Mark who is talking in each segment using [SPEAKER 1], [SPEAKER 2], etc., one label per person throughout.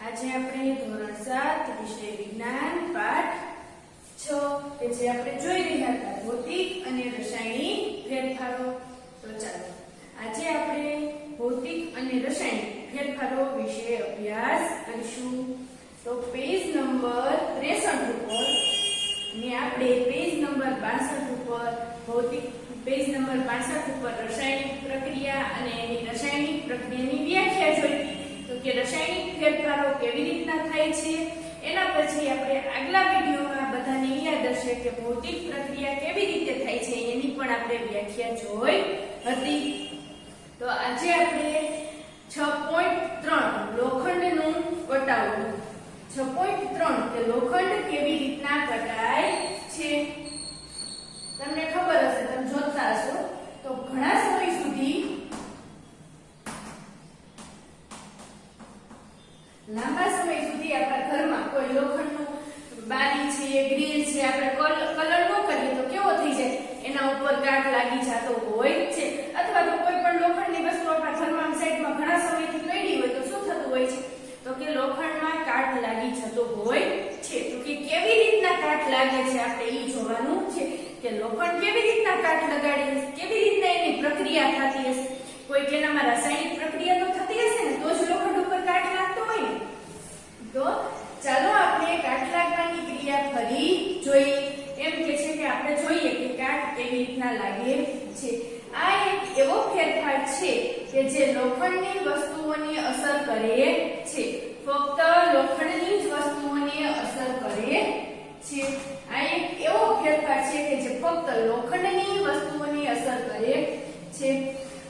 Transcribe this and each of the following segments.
[SPEAKER 1] આજે આપણે ધોરણ 7 વિષય વિજ્ઞાન પાઠ 6 કે જે આપણે જોઈ રહ્યા હતા ભૌતિક અને રાસાયણિક ફેરફારો. તો ચાલો આજે આપણે ભૌતિક અને રાસાયણિક ફેરફારો વિશે અભ્યાસ કરીશું. તો પેજ નંબર 63 ઉપર ને આપણે પેજ નંબર 62 ઉપર ભૌતિક પેજ નંબર 62 ઉપર રાસાયણિક પ્રક્રિયા અને એની રાસાયણિક પ્રક્રિયાની વ્યાખ્યા જોઈ. તો કે રાસાયણિક ફેરફારો કેવી રીતના થાય છે એના પછી આપણે આગલા વિડિયોમાં બધાને યાદ હશે કે ભૌતિક પ્રક્રિયા કેવી રીતે થાય છે એની પણ આપણે વ્યાખ્યા જોઈ હતી. તો આજે આપણે 6.3 લોખંડનું કટાવું 6.3 કે લોખંડ કેવી રીતના કટાય છે. તમને ખબર હશે, તમે જોતા હશો તો ઘણા સમય સુધી લાંબા સમય સુધી આપણા ઘરમાં કોઈ લોખંડનું બારી છે, ગ્રીલ છે, આપણે કલર ન કરીએ તો કેવો થઈ જાય, એના ઉપર કાટ લાગી જતો હોય છે. અથવા તો કોઈ પણ લોખંડની વસ્તુ આપણા ઘરમાં સાઈડમાં ઘણા સમયથી પડી હોય તો શું થતું હોય છે, તો કે લોખંડમાં કાટ લાગી જતો હોય છે. તો કે કેવી રીતના કાટ લાગે છે આપણે એ જોવાનું છે કે લોખંડ કેવી રીતના કાટ લગાડે છે, કેવી રીતના એની પ્રક્રિયા થતી હશે. કોઈ કેનામાં રાસાયણિક પ્રક્રિયા તો થતી હશે ને તો જ લોખંડ ઉપર કાટ લાગતો હોય ને. તો ચાલો આપણે કાટ લાગવાની ક્રિયા ફરી જોઈએ. એમ કે છે કે આપણે જોઈએ કે કાટ કેવી રીતના લાગે છે. આ એક એવો ફેરફાર છે કે જે લોખંડની વસ્તુઓની અસર કરે છે. ફક્ત લોખંડની જ વસ્તુઓને અસર કરે છે. આ એક એવો ફેરફાર છે કે જે ફક્ત લોખંડની વસ્તુઓની અસર કરે છે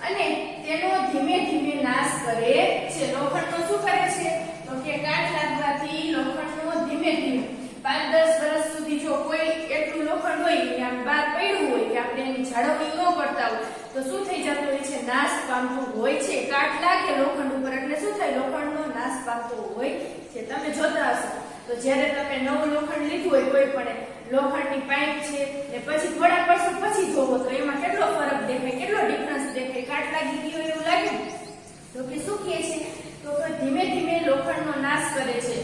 [SPEAKER 1] અને તેનો ધીમે ધીમે નાશ કરે છે. લોખંડનો શું કરે છે તો કે કાટ લાગવાથી લોખંડનો ધીમે ધીમે 5-10 વર્ષ સુધી જો કોઈ એટલું લોખંડ હોય કે આમ બહાર પડ્યું હોય કે આપણે એની જાળવણી ન કરતા હોય તો શું થઈ જતું હોય છે, નાશ પામતું હોય છે. કાટ લાગે લોખંડ ઉપર એટલે શું થાય, લોખંડનો નાશ પામતો હોય છે. તમે જોતા હશો તો જ્યારે તમે નવું લોખંડ લીધું હોય કોઈ પણ લોખંડની પાઇપ છે ને પછી થોડા વર્ષો પછી જોવો તો એમાં કેટલો ફરક દેખાય, કેટલો ડિફરન્સ દેખાય. કાટ લાગી ગયો એવું લાગે તો કે શું કહે છે તો ધીમે ધીમે લોખંડનો નાશ કરે છે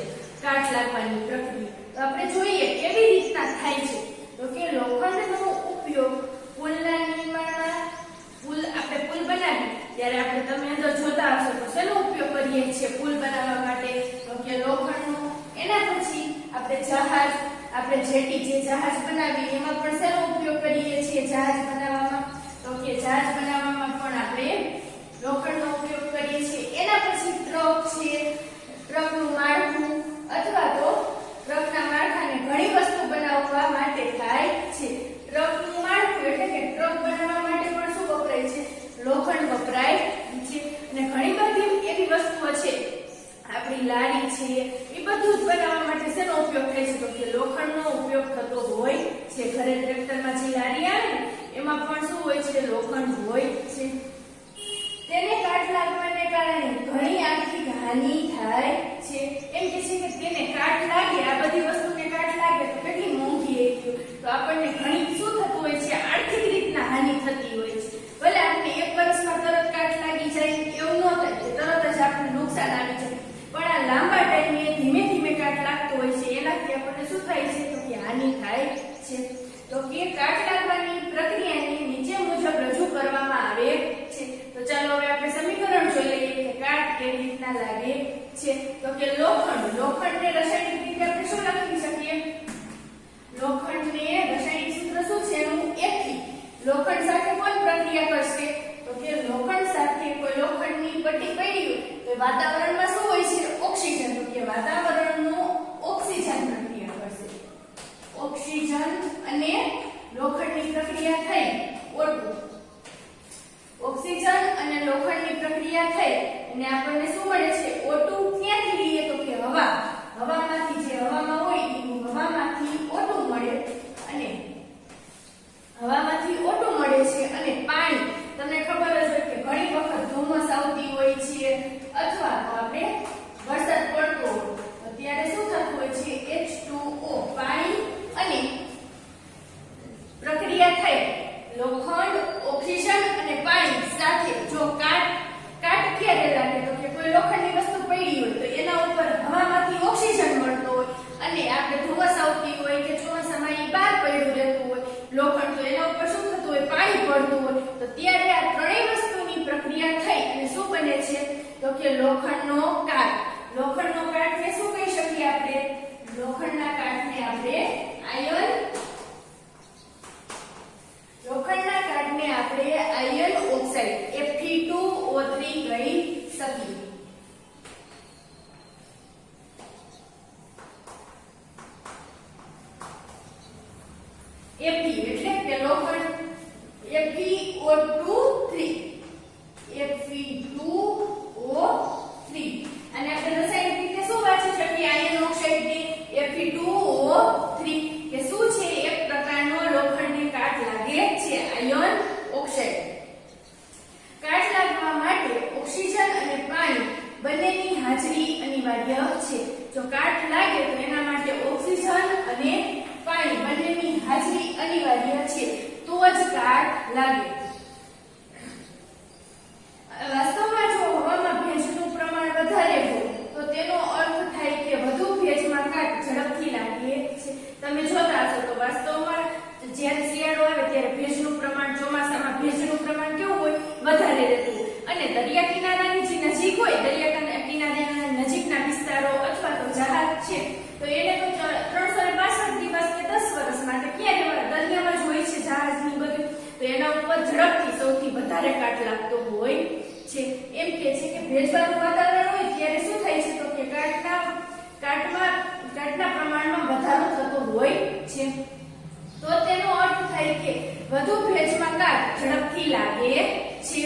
[SPEAKER 1] કાટ લાગવાની પ્રક્રિયા. તો આપણે જોઈએ કેવી રીતના થાય છે તો કે લોખંડનો ઉપયોગ પુલના નિર્માણમાં આપણે પુલ બનાવી ત્યારે આપણે તમે અંદર જોતા હશો તો શેનો ઉપયોગ કરીએ છીએ પુલ બનાવવા માટે તો કે લોખંડનો. એના પછી આપણે જહાજ, આપણે જેટી જે જહાજ બનાવી એમાં પણ શેનો ઉપયોગ કરીએ છીએ જહાજ બનાવવામાં તો કે જહાજ બનાવવામાં પણ આપણે લોખંડનો ઉપયોગ કરીએ છીએ. એના પછી ટ્રક છે, ટ્રકનું માળખું અથવા તો ટ્રકના માળખાને ઘણી વસ્તુ બનાવવા માટે થાય છે. ટ્રકનું માળખું એટલે કે ટ્રક બનાવવા માટે પણ શું વપરાય છે, લોખંડ વપરાય છે. અને ઘણી બધી એવી વસ્તુઓ છે, આપણી લારી છે, એ બધું જ બનાવવા માટે શેનો ઉપયોગ થાય છે તો કે લોખંડનો ઉપયોગ થતો હોય છે. ઘરે ટ્રેક્ટરમાં જે લારી આવે ને એમાં પણ શું હોય છે, લોખંડ હોય છે. તેને કાટ લાગવાને કારણે ઘણી આર્થિક હાનિ થાય છે. એમ કે છે કે તેને કાટ લાગે, આ બધી વસ્તુને કાટ લાગે તો કેટલી મોંઘી આવી તો આપણને ઘણી શું થતું હોય છે, આર્થિક રીતના હાનિ થતી હોય છે. ભલે આપણે એક વર્ષમાં તરત કાટ લાગી જાય એવું ન થાય કે તરત જ આપણને નુકસાન આવી જાય, પણ આ લાંબા ટાઈમે ધીમે ધીમે કાટ લાગતો હોય છે એનાથી આપણને શું થાય છે તો કે હાનિ થાય છે. તો કે કાટ લાગવાની પ્રક્રિયાને નીચે મુજબ રજૂ કરવામાં આવે છે. તો ચાલો હવે આપણે સમીકરણ જોઈ લઈએ કે કાટ કેવી રીતના લાગે છે. તો કે લોખંડને રાસાયણિક રીતે આપણે શું લખી શકીએ, લોખંડને રાસાયણિક સૂત્ર શું છે એનું 1 થી લોખંડ સાથે કોઈ પ્રક્રિયા કરશે તો કે લોખંડ સાથે કોઈ લોખંડની પટ્ટી પડી હોય તો વાતાવરણમાં શું હોય છે, ઓક્સિજન. તો કે વાતાવરણનું ઓક્સિજન પ્રક્રિયા કરશે, ઓક્સિજન અને લોખંડની પ્રક્રિયા થઈ O2. ઓક્સિજન અને લોખંડની પ્રક્રિયા થઈ અને આપણને શું મળે છે, O2 ક્યાંથી લઈએ તો કે હવામાંથી જે હવામાં હોય એ હવામાંથી O2 મળે અને હવામાંથી O2 મળે છે. અને પાણી તમને ખબર જ હોય કે ઘણી વખત ધુમ્મસ આવતી હોય છે અથવા તો આપણે વરસાદ પડતો હોય તો ત્યારે આ ત્રણેય વસ્તુની પ્રક્રિયા થઈ અને શું બને છે તો કે લોખંડનો કાટ. લોખંડનો કાટને શું કહી શકીએ આપણે? લોખંડના કાટને આપણે આયન ઓક્સાઇડ Fe2O3 કહી શકીએ. Fe એટલે કે લોખંડ FeO2 Fe2O3 અને આપણે રસાયણિક રીતે શું વાંચી શકીએ આયન ઓક્સાઇડ ને Fe2O3 કે શું છે? એક પ્રકારનો લોખંડને કાટ લાગે છે આયન ઓક્સાઇડ. કાટ લાગવા માટે ઓક્સિજન અને પાણી બંનેની હાજરી અનિવાર્ય છે. જો કાટ લાગે તો એના માટે ઓક્સિજન અને પાણી બંનેની હાજરી અનિવાર્ય છે તો જ કાટ લાગે. વાસ્તવમાં જો હવામાં ભેજનું પ્રમાણ વધારે હોય તો તેનો અર્થ થાય કે વધુ ભેજમાં કાટ ઝડપથી લાગે છે. તમે જોતા હશો તો વાસ્તવમાં જ્યારે શિયાળો આવે ત્યારે ભેજનું પ્રમાણ, ચોમાસામાં ભેજનું પ્રમાણ કેવું હોય? વધારે રહેતું. અને દરિયા કિનારાની જે નજીક હોય, દરિયા કિનારાના નજીકના વિસ્તારો અથવા તો જહાજ છે તો એને તો 365 દિવસ કે 10 વર્ષ માટે ક્યાં દરિયામાં જ હોય છે જહાજની બધું, તો એના ઉપર ઝડપથી સૌથી વધારે કાટ લાગતો હોય છે. એમ કે છે કે ભેજવાળું વાતાવરણ હોય ત્યારે શું થાય છે તો કે કાટના પ્રમાણમાં વધારો થતો હોય છે. તો તેનો અર્થ થાય કે વધુ ભેજમાં કાટ ઝડપથી લાગે છે.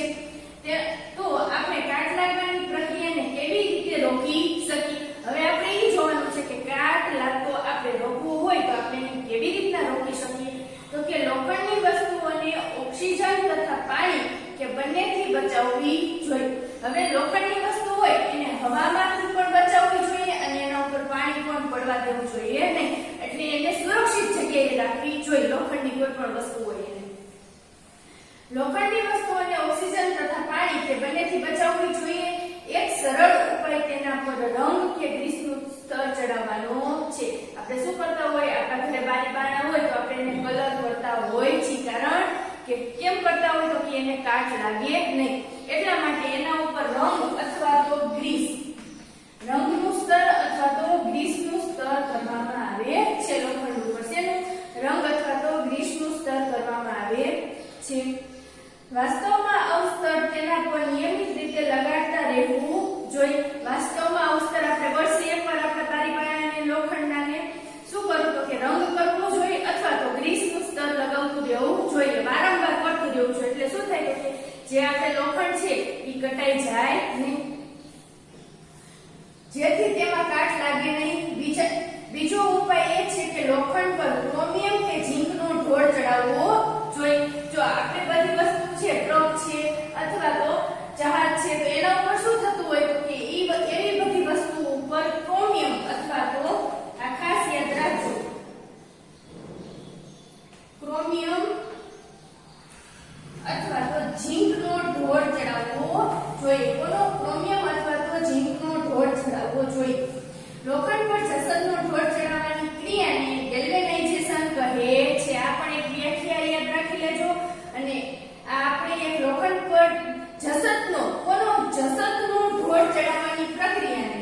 [SPEAKER 1] તો આપણે કાટ લાગવાની પ્રક્રિયાને કેવી રીતે રોકી શકીએ? હવે આપણે એ જોવાનું છે કે કાટ લાગતો આપણે રોકવો હોય તો આપણે એને કેવી રીતના રોકી શકીએ? તો કે લોખંડની વસ્તુઓને ઓક્સિજન તથા પાણી કે બંનેથી બચાવવી જોઈએ. હવે લોખંડની વસ્તુ હોય એને હવામાંથી પણ બચાવવી જોઈએ અને એના ઉપર પાણી પણ પડવા દેવું જોઈએ નહીં. એટલે એને સુરક્ષિત જગ્યાએ રાખવી જોઈએ. લોખંડની કોઈ પણ વસ્તુ હોય એને લોખંડની વસ્તુઓને ઓક્સિજન તથા પાણી કે બંનેથી બચાવવી જોઈએ. એક સરળ ઉપાય તેના પર રંગ કે ગ્રીસનું સ્તર ચડાવવાનો છે. આપણે શું કરતા હોય, આપણા ઘરે બારી બારણા હોય તો આપણે એને કલર કરતા હોય છે. કારણ કે કેમ કરતા હોય તો કે એને કાટ લાગે નહીં. એટલા માટે એના ઉપર રંગ અથવા તો ગ્રીસ, રંગનું સ્તર અથવા તો ગ્રીસનું સ્તર કરવામાં આવે છે. લોખંડ ઉપર શેનું રંગ અથવા તો ગ્રીસનું સ્તર કરવામાં આવે છે. વાસ્તવમાં આવું સ્તર તેના પર નિયમિત રીતે લગાડતા રહેવું જોઈએ. વાસ્તવમાં આવું સ્તર આપણે વર્ષે એકવાર આપણે બારી બારણાને લોખંડનાને શું કરવું તો કે રંગ કરવો જોઈએ અથવા તો ગ્રીસનું સ્તર લગાવતું રહેવું જોઈએ. વારંવાર કરતું રહેવું જોઈએ. એટલે શું થાય કે જે આપણે લોખંડ છે એ કટાઈ જાય નહીં, જેથી તેમાં કાટ લાગે નહીં. બીજો ઉપાય એ છે કે લોખંડ પર ક્રોમિયમ કે ઝીંકનો ઢોળ ચડાવવો જોઈએ. જો આપણે બધી વસ્તુ છે, ટ્રક છે અથવા તો જહાજ છે તો એના ઉપર શું થતું હોય તો કે એવી બધી વસ્તુ ઉપર ક્રોમિયમ અથવા તો આ ખાસ યાદ રાખજો, ક્રોમિયમ અથવા તો ઝીંકનો ઢોળ ચડાવવો જોઈએ. કોનો? ક્રોમિયમ અથવા તો ઝીંકનો ઢોળ ચડાવવો જોઈએ. લોખંડ પર જસતનો ઢોળ ચડાવવાની ક્રિયાને ગેલ્વેનાઇઝેશન કહે છે. આ પણ એક વ્યાખ્યા યાદ રાખી લેજો. અને આ આપણે એક લોખંડ પર જસતનો ઢોળ ચડાવવાની પ્રક્રિયાને,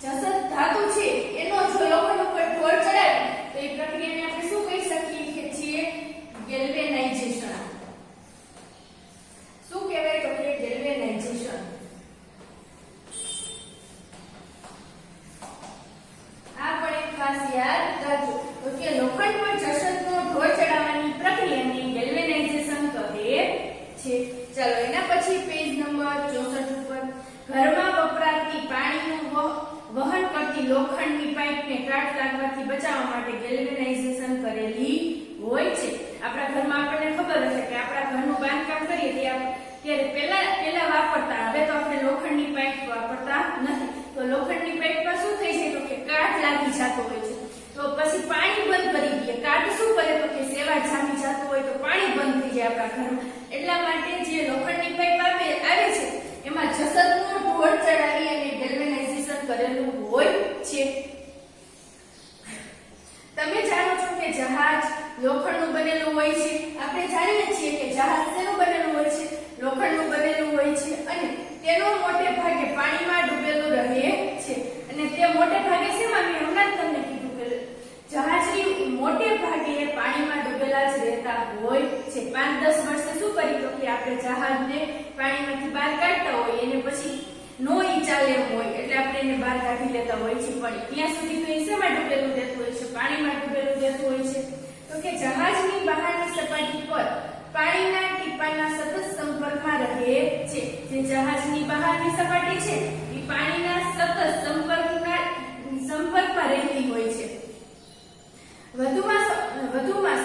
[SPEAKER 1] જસત ધાતુ છે એનો જો લોખંડ ઉપર ઢોળ ચડાવે તો એ પ્રક્રિયાને આપણે શું કહી શકીએ કે છે ગેલ્વેનાઇઝેશન. શું કહેવાય તો કે ગેલ્વેનાઇઝેશન. આ પણ એક ખાસ યાદ રાખજો તો કે લોખંડ પર જસતનો ઢોળ ચડાવવાની પ્રક્રિયાને ગેલ્વેનાઇઝેશન કહે છે. ચાલો એના પછી પેજ નંબર 64 ઉપર ઘરમાં વપરાતી પાણીનું વહન કરતી લોખંડની પાઇપને કાટ લાગવાથી બચાવવા માટે ગેલ્વેનાઇઝેશન કરેલી હોય છે. આપણા ઘરમાં આપણને ખબર હશે કે આપણા ઘરનું બાંધકામ કરીએ ત્યારે પહેલા વાપરતા, હવે તો આપણે લોખંડની પાઇપ વાપરતા નથી. તો લોખંડની પાઇપમાં શું થઈ છે તો કે કાટ લાગી જતો હોય છે. તો પછી પાણી બંધ કરી દઈએ. કાટ શું કરે તો કે સેવા જામી જતું હોય તો પાણી બંધ થઈ જાય આપણા ઘરમાં. એટલા માટે જે લોખંડની પાઇપ આવે છે એમાં જસતનો ઢોળ ચડાવી અને ગેલ્વેનાઇઝેશન કરેલું હોય છે. તમે જાણો છો કે જહાજ લોખંડનું બનેલું હોય છે. આપણે જાણીએ છીએ કે જહાજ તેનો મોટે ભાગે પાણીમાં ડૂબેલું રહે છે અને તે મોટે ભાગે શેમાં મેં હમણાં જ તમને કીધું કે જહાજની મોટે ભાગે પાણીમાં ડૂબેલા જ રહેતા હોય છે 5-10 વર્ષે શું કરી તો કે આપણે જહાજને પાણીમાંથી બહાર કાઢતા હોય એને પછી નો ઈ ચાલે એમ હોય એટલે આપણે એને બહાર કાઢી લેતા હોય છે પણ ત્યાં સુધી તો એ શેમાં ડૂબેલું રહેતું હોય છે પાણીમાં ડૂબેલું રહેતું હોય છે તો કે જહાજની બહારની સપાટી પર પાણીના ટીપાના સતત સંપર્કમાં રહે છે જે જહાજની બહારની સપાટી છે એ પાણીના સતત સંપર્કમાં રહેતી હોય છે વધુમાં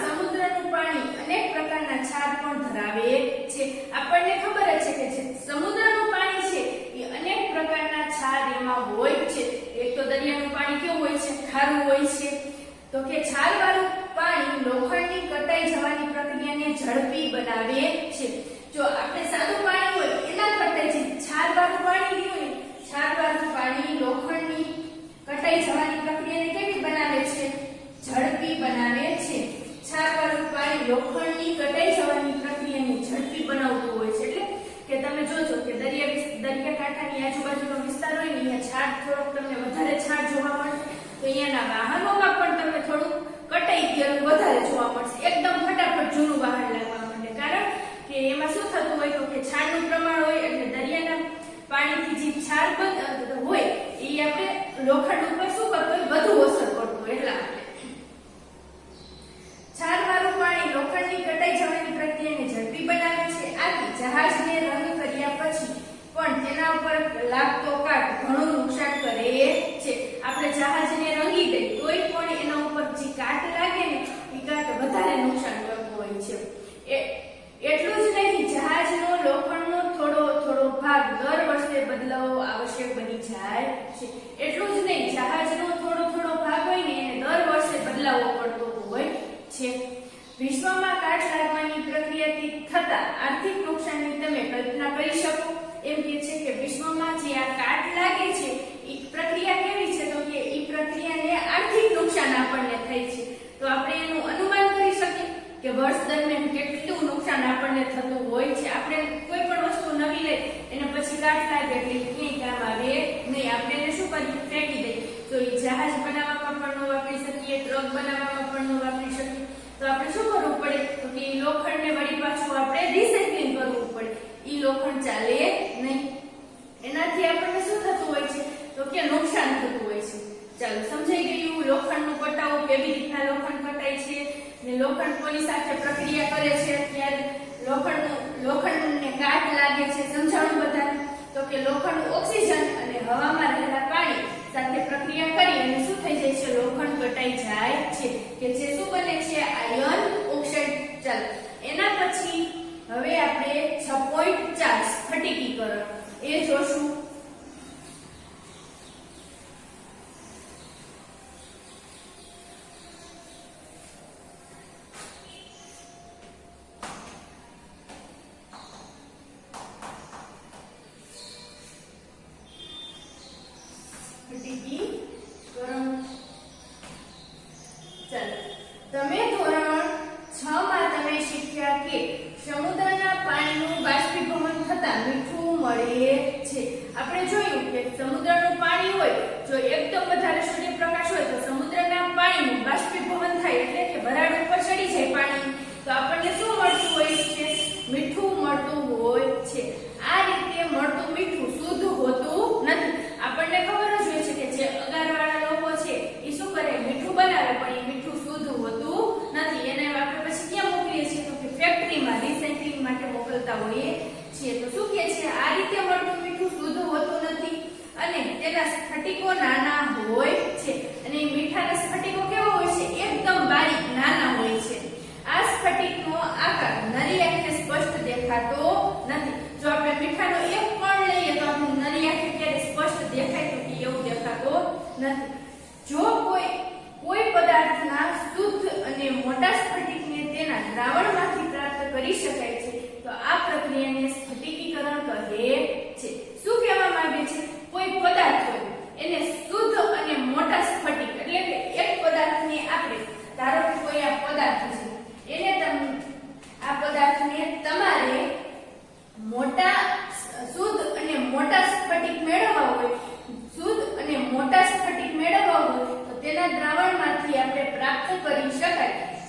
[SPEAKER 1] સમુદ્રનું પાણી અનેક પ્રકારના ક્ષાર પણ ધરાવે છે આપણને ખબર જ છે કે જે સમુદ્રનું પાણી છે એ અનેક પ્રકારના ક્ષાર એમાં હોય છે એક તો દરિયાનું પાણી કેવું હોય છે ખારું હોય છે તો કે ક્ષારવાળું પાણી લોખંડની કટાઈ જવાની પ્રક્રિયાને ઝડપી બનાવે છે જો આપણે સાદું પાણી હોય એના કરતા જે ક્ષારવાળું પાણી હોય ક્ષારવાળું પાણી લોખંડની કટાઈ જવાની પ્રક્રિયાને કેવી બનાવે છે ઝડપી બનાવે છે ક્ષારવાળું પાણી લોખંડની કટાઈ જવાની પ્રક્રિયાને ઝડપી બનાવતું હોય છે એટલે કે તમે જોજો કે દરિયાકાંઠાની આજુબાજુનો વિસ્તાર હોય ને અહીંયા ક્ષાર થોડોક તમને વધારે ક્ષાર જોવા મળશે તો અહીંયાના વાહનોમાં પણ તમને થોડું કટાઈ ગયેલું વધારે જોવા મળશે એકદમ ફટાફટ જૂનું વાહન લાગવા માંડે કારણ કે એમાં શું થતું હોય તો કે ક્ષારનું પ્રમાણ હોય એટલે દરિયાના પાણીથી જે ક્ષાર હોય એ આપણે લોખંડ ઉપર શું કરતો હોય વધુ અસર કરતો હોય એટલા માટે ક્ષારવાળું પાણી લોખંડની કટાઈ જવાની પ્રક્રિયાને ઝડપી બનાવે છે આથી જહાજને રંગ કર્યા પછી પણ તેના ઉપર લાગતો કાટ ઘણું નુકસાન કરે છે આપણે જહાજને રંગી દઈએ તોય પણ એના ઉપર જે કાટ લાગે ને એ કાટ વધારે નુકસાન કરતો હોય છે એટલું જ નહીં જહાજનો લોખંડનો થોડો ભાગ દર વર્ષે બદલાવવો આવશ્યક બની જાય છે એટલું જ નહીં જહાજનો થોડો ભાગ હોય ને એને દર વર્ષે બદલાવવો પડતો હોય છે વિશ્વમાં કાટ લાગવાની પ્રક્રિયાથી થતા આર્થિક નુકસાનની તમે કલ્પના કરી શકો એમ કે છે કે વિશ્વમાં જે આ કાટ લાગે છે એ પ્રક્રિયા કેવી છે તો કે એ પ્રક્રિયાને આર્થિક નુકસાન આપણને થાય છે તો આપણે એનું અનુમાન કરી શકીએ કે વર્ષ દરમિયાન કેટલું નુકસાન આપણને થતું હોય છે આપણે કોઈ પણ વસ્તુ નવી લઈ એને પછી કાટ લાગે એટલે ક્યાંય કામ આવે નહીં આપણે એને શું કરીએ ફેંકી દઈએ તો એ જહાજ બનાવવામાં પણ ન વાપરી શકીએ ટ્રક બનાવવામાં પણ ન વાપરી શકીએ તો આપણે શું કરવું પડે તો કે એ લોખંડને વળી પાછું આપણે રિસાયકલિંગ કરવું પડે ઈ લોખંડ ચાલે નહીં એનાથી આપણને શું થતું હોય છે તો કે નુકસાન થતું હોય છે ચાલો સમજાઈ ગયું લોખંડનું કટાવું કેવી રીતના લોખંડ કટાય છે ને લોખંડ કોની સાથે પ્રક્રિયા કરે છે ત્યારે લોખંડને કાટ લાગે છે સમજાણું બધાને તો કે લોખંડ ઓક્સિજન અને હવામાં રહેલા પાણી સાથે પ્રક્રિયા કરી અને શું થઈ જાય છે લોખંડ કટાઈ જાય છે કે જે શું બને છે આયર્ન ઓક્સાઇડ ચાલો એના પછી હવે આપણે 6.4 સ્ફટિકીકરણ એ જોશું તમે ધોરણ 6 માં તમે શીખ્યા કે સમુદ્રના પાણીનું બાષ્પીભવન થતા મીઠું મળે છે આપણે જોયું કે સમુદ્રનું પાણી હોય જો એકદમ વધારે સૂર્યપ્રકાશ હોય તો સમુદ્રના પાણીનું બાષ્પીભવન થાય એટલે કે વરાળ ઉપર ચડી જાય પાણી તો આપણને શું મળતું હોય છે મીઠું મળતું હોય છે આ રીતે મળતું મીઠું શુદ્ધ હોતું નથી આપણને ખબર જ હોય છે કે જે અગારવાળા લોકો છે એ શું કરે મીઠું બનાવે પણ એ મીઠું શુદ્ધ હોતું નથી એને આપણે પછી ક્યાં મોકલીએ છીએ તો કે ફેક્ટરીમાં રિસાયકલિંગ માટે મોકલતા હોઈએ છીએ તો શું કહે છે આ રીતે મળતું મીઠું શુદ્ધ હોતું નથી અને તેના સ્ફટિકો નાના હોય છે અને મીઠાના સ્ફટિકો કેવો હોય છે એકદમ બારીક નાના હોય છે આ સ્ફટિકનો આકાર નરી આંખે સ્પષ્ટ દેખાતો નથી જો આપણે મીઠાનો એક કણ લઈએ તો આપણને નરી આંખે ક્યારે સ્પષ્ટ દેખાય તો કે એવું દેખાતો નથી જો કોઈ પદાર્થના શુદ્ધ અને મોટા સ્ફટિકને તેના દ્રાવણમાંથી પ્રાપ્ત કરી શકાય છે તો આ પ્રક્રિયાને સ્ફટિકીકરણ કહે છે શું કહેવા માંગે છે કોઈ પદાર્થ હોય એને શુદ્ધ અને મોટા સ્ફટિક એટલે કે એક પદાર્થને આપણે ધારો કે કોઈ આ પદાર્થ છે એને આ પદાર્થને તમારે મોટા શુદ્ધ અને મોટા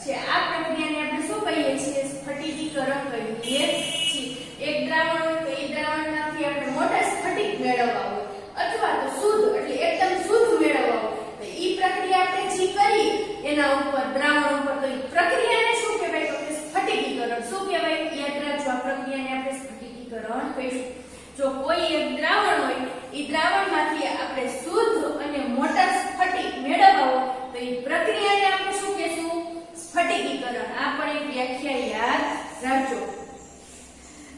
[SPEAKER 1] છે આ પ્રક્રિયાને આપણે શું કહીએ છીએ? સ્ફટિકીકરણ કહીએ છીએ. એક દ્રાવણ હોય તો એ દ્રાવણમાંથી આપણે મોટા સ્ફટિક મેળવવા હોય અથવા તો શુદ્ધ એટલે એકદમ શુદ્ધ મેળવવા હોય તો એ પ્રક્રિયા આપણે જે કરી એના ઉપર દ્રાવણ ઉપર તો એ પ્રક્રિયાને શું કહેવાય? તો કે સ્ફટિકીકરણ. શું કહેવાય? યાદ રાખજો, આ પ્રક્રિયાને આપણે સ્ફટિકીકરણ કહીશું. જો કોઈ એક દ્રાવણ હોય એ દ્રાવણમાંથી આપણે શુદ્ધ અને મોટા સ્ફટિક મેળવવા હોય તો એ પ્રક્રિયાને આપણે શું કહેશું? સ્ફટિકીકરણ. આ પણ એક વ્યાખ્યા યાદ રાખજો.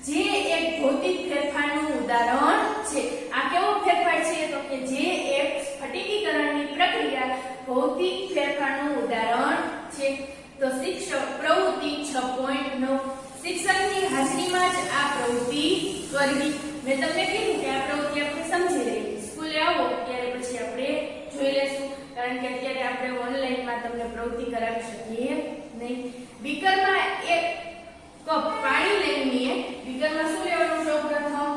[SPEAKER 1] જે એક ભૌતિક ફેરફારનું ઉદાહરણ છે. આ કેવો ફેરફાર છે? તો કે જે એક સ્ફટિકીકરણની પ્રક્રિયા ભૌતિક ફેરફારનું ઉદાહરણ છે. તો શિક્ષક પ્રવૃત્તિ 6.9 શિક્ષકની હાજરીમાં જ આ પ્રવૃત્તિ કરવી. મેં તમને કીધું કે આ પ્રવૃત્તિ આપણે સમજી લઈએ. સ્કૂલે આવો ત્યારે પછી આપણે જોઈ લેશું, કારણ કે અત્યારે આપણે ઓનલાઈનમાં તમને પ્રવૃત્તિ કરાવી શકીએ નહીં. બીકરમાં એક કપ પાણી લઈને બીકરમાં શું લેવાનું? સૌપ્રથમ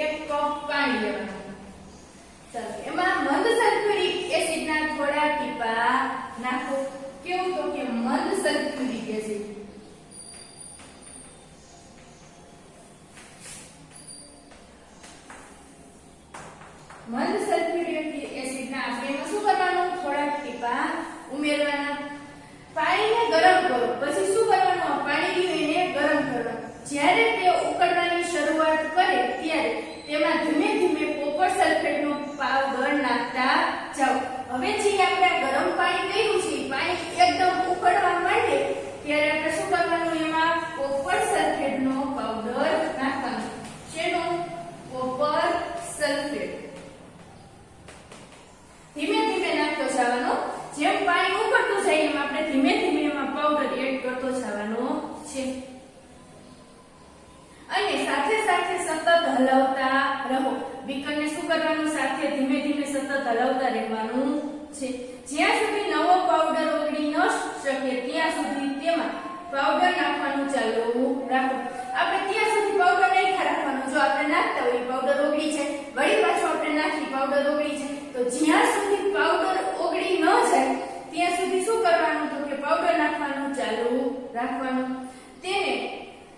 [SPEAKER 1] એક કપ પાણી લેવાનું. ચાલો, એમાં મંદ સલ્ફ્યુરિક એસિડના થોડા ટીપા નાખો. કેવું? તો કે મંદ સલ્ફ્યુરિક એસિડ. મંદ સલ્ફ્યુરિક એસિડના આપણે એમાં શું કરવાનું? થોડા ટીપા ઉમેરવાના. પાણીને ગરમ કરો. પછી શું કરવાનું? પાણી એને ગરમ કરવાનું. જ્યારે તે ઉકળવાની શરૂઆત કરે ત્યારે તેમાં ધીમે ધીમે કોપર સલ્ફેટનો પાવડર નાખતા જાઓ. હવે જે આપણે ગરમ પાણી કર્યું છે, પાણી એકદમ ઉકળવા માંડે ત્યારે આપણે શું કરવાનું? એમાં કોપર સલ્ફેટનો પાવડર નાખવાનો. શેનો? Copper sulphate. ધીમે ધીમે નાખતો જવાનો. જેમ પાણી ઉકળતું જાય એમ આપણે ધીમે ધીમે એમાં પાવડર એડ કરતો જવાનો છે. અને સાથે સાથે સતત હલાવતા રહો. બીકરને શું કરવાનું? સાથે ધીમે ધીમે સતત હલાવતા રહેવાનું છે. જ્યાં સુધી નવો પાવડર ઓગળી ન શકે ત્યાં સુધી તેમાં પાવડર નાખવાનું ચાલુ રાખો. આપણે ત્યાં સુધી પાવડર નાખ્યા રાખવાનું. જો આપણે નાખતા હોય પાવડર ઓગળી જાય, વળી પાછો આપણે નાખી પાવડર ઓગળી જાય, તો જ્યાં સુધી પાવડર ઓગળી ન જાય ત્યાં સુધી શું કરવાનું? તો કે પાવડર નાખવાનું ચાલુ રાખવાનું. તેને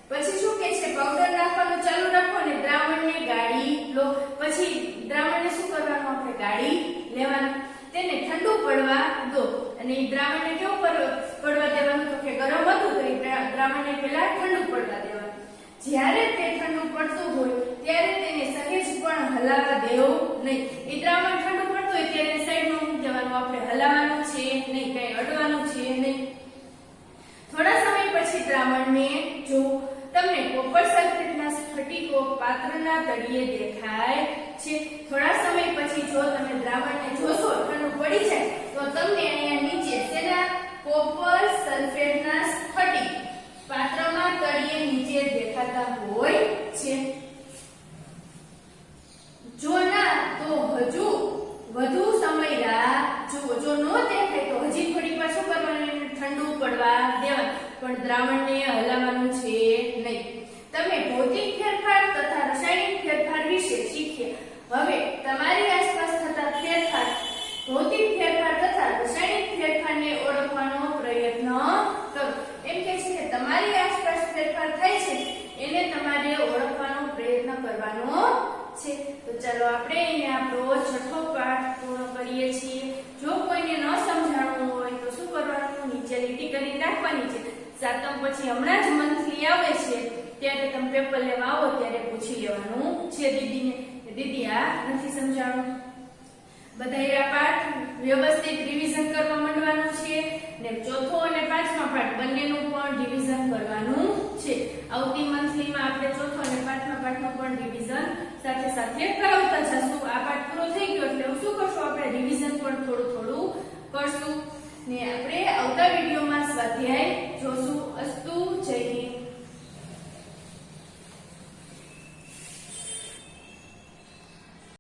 [SPEAKER 1] પછી શું કહે છે? પાવડર નાખવાનું ચાલુ રાખો અને દ્રાવણને ગાળી લો. પછી દ્રાવણને શું કરવાનું? આપણે ગાળી લેવાનું. તેને ઠંડુ પડવા દો. અને એ દ્રાવણને કેવું પડવા દેવાનું? તો કે ગરમ હતું તો એ દ્રાવણને પહેલા ઠંડુ પડવા દેવાનું. જ્યારે તે ઠંડુ પડતું હોય ત્યારે તેને સહેજ પણ હલાવવા દેવું નહીં. એ દ્રાવણ ઠંડુ પડતું હોય ત્યારે સાઈડમાં મૂકી દેવાનું. આપણે હલાવવાનું છે નહીં, કઈ અડવાનું છે નહીં. થોડા સમય પછી દ્રાવણને જો તમને કોપર સલ્ફેટના સ્ફટિકો પાત્રના તળિયે દેખાય છે. થોડા સમય પછી જો તમે દ્રાવણને જોશો ઠંડુ પડી જાય તો તમને અહીંયા નીચે તેના કોપર સલ્ફેટના સ્ફટિક પાત્રમાં તળિયે નીચે દેખાતા હોય છે. જો ના તો હજુ વધુ સમય રાહ જુઓ. જો ન દેખાય તો હજી થોડી વાર શું કરવાનું? ઠંડુ પડવા દેવાનું. પણ દ્રાવણને હલાવવાનું છે નહીં. તમે ભૌતિક ફેરફાર તથા રાસાયણિક ફેરફાર વિશે શીખ્યા. હવે તમારી આસપાસ થતા ફેરફાર, ભૌતિક ફેરફાર તથા રાસાયણિક ફેરફારને ઓળખવાનો પ્રયત્ન કરો. એમ કે છે કે તમારી આસપાસ ફેરફાર થાય છે એને તમારે ઓળખવાનો પ્રયત્ન કરવાનો છે. તો ચાલો આપણે અહીંયા આપણો છઠ્ઠો પાઠ પૂર્ણ કરીએ છીએ. જો કોઈને ન સમજાણવું હોય તો શું કરવાનું? નીચે લીટી કરી રાખવાની છે. સાતમ પછી હમણાં જ મંથલી આવે છે ત્યારે તમે પેપર લેવા આવો ત્યારે પૂછી લેવાનું છે દીદીને, દીદી આ નથી સમજાણું. બધાય આ પાઠ વ્યવસ્થિત રિવિઝન કરવા માંડવાનું છે ને ચોથો અને પાંચમા પાઠ બંનેનું પણ રિવિઝન કરવાનું છે. આવતી મંથલીમાં આપણે ચોથો અને પાંચમા પાઠનું પણ રિવિઝન સાથે સાથે કરાવતા જશું. આ પાઠ પૂરો થઈ ગયો એટલે શું કરશું? આપણે રિવિઝન પણ થોડું થોડું કરશું ને આપણે આવતા વિડીયોમાં સ્વાધ્યાય જોશું.